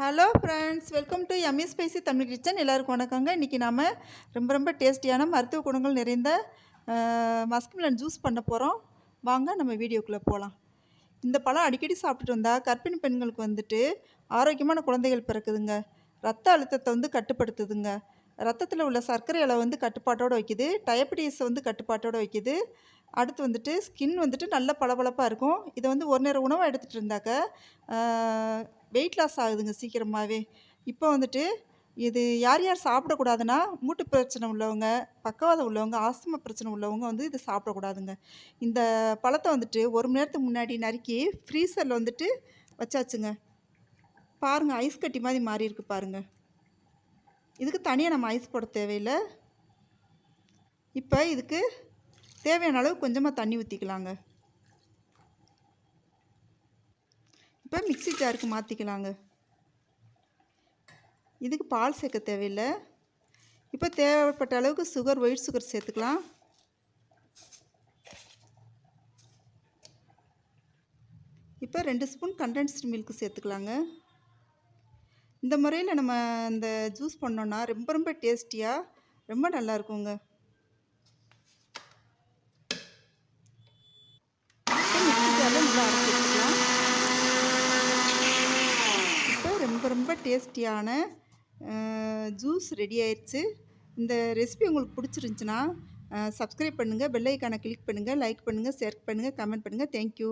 Hello friends, welcome to Emmy spicy Tamil kitchen. எல்லாருக்கும் வணக்கங்க. இன்றைக்கி நாம் ரொம்ப டேஸ்டியான மருத்துவ குணங்கள் நிறைந்த மஸ்க்மெலன் ஜூஸ் பண்ண போகிறோம். வாங்க நம்ம வீடியோக்குள்ளே போகலாம். இந்த பழம் அடிக்கடி சாப்பிட்டுட்டு வந்தால் கர்ப்பிணி பெண்களுக்கு வந்துட்டு ஆரோக்கியமான குழந்தைகள் பிறக்குதுங்க. ரத்த அழுத்தத்தை கட்டுப்படுத்துதுங்க. ரத்தத்தில் உள்ள சர்க்கரை அளவு கட்டுப்பாட்டோடு வைக்குது. டயபெட்டிஸை கட்டுப்பாட்டோடு வைக்குது. அடுத்து ஸ்கின் நல்ல பளபளப்பாக இருக்கும். இதை ஒரு நேரம் உணவாக எடுத்துகிட்டு இருந்தாக்க வெயிட் லாஸ் ஆகுதுங்க சீக்கிரமாகவே. இப்போ இது யார் யார் சாப்பிடக்கூடாதுன்னா, மூட்டு பிரச்சனை உள்ளவங்க, பக்கவாதம் உள்ளவங்க, ஆஸ்துமா பிரச்சனை உள்ளவங்க இது சாப்பிடக்கூடாதுங்க. இந்த பழத்தை 1 மணி நேரத்துக்கு முன்னாடி நறுக்கி ஃப்ரீசரில் வச்சாச்சுங்க. பாருங்கள், ஐஸ் கட்டி மாதிரி மாறி இருக்கு பாருங்கள். இதுக்கு தனியாக நம்ம ஐஸ் போட தேவையில்லை. இப்போ இதுக்கு தேவையான அளவு கொஞ்சமாக தண்ணி ஊற்றிக்கலாங்க. இப்போ மிக்ஸி ஜாருக்கு மாற்றிக்கலாங்க. இதுக்கு பால் சேர்க்க தேவையில்லை. இப்போ தேவைப்பட்ட அளவுக்கு சுகர், ஒயிட் சுகர் சேர்த்துக்கலாம். இப்போ 2 ஸ்பூன் கண்டென்ஸ்டு மில்க் சேர்த்துக்கலாங்க. இந்த முறையில் நம்ம இந்த ஜூஸ் பண்ணோன்னா ரொம்ப டேஸ்டியாக ரொம்ப நல்லாயிருக்குங்க. மிக்ஸி ஜாரில் நல்லா அரைச்சி எடுத்துக்கலாம். இப்போ ரொம்ப டேஸ்டியான ஜூஸ் ரெடி ஆயிடுச்சு. இந்த ரெசிபி உங்களுக்கு பிடிச்சிருந்துச்சின்னா சப்ஸ்கிரைப் பண்ணுங்கள், பெல் ஐக்கானை கிளிக் பண்ணுங்கள், லைக் பண்ணுங்கள், ஷேர் பண்ணுங்கள், கமெண்ட் பண்ணுங்கள். தேங்க்யூ.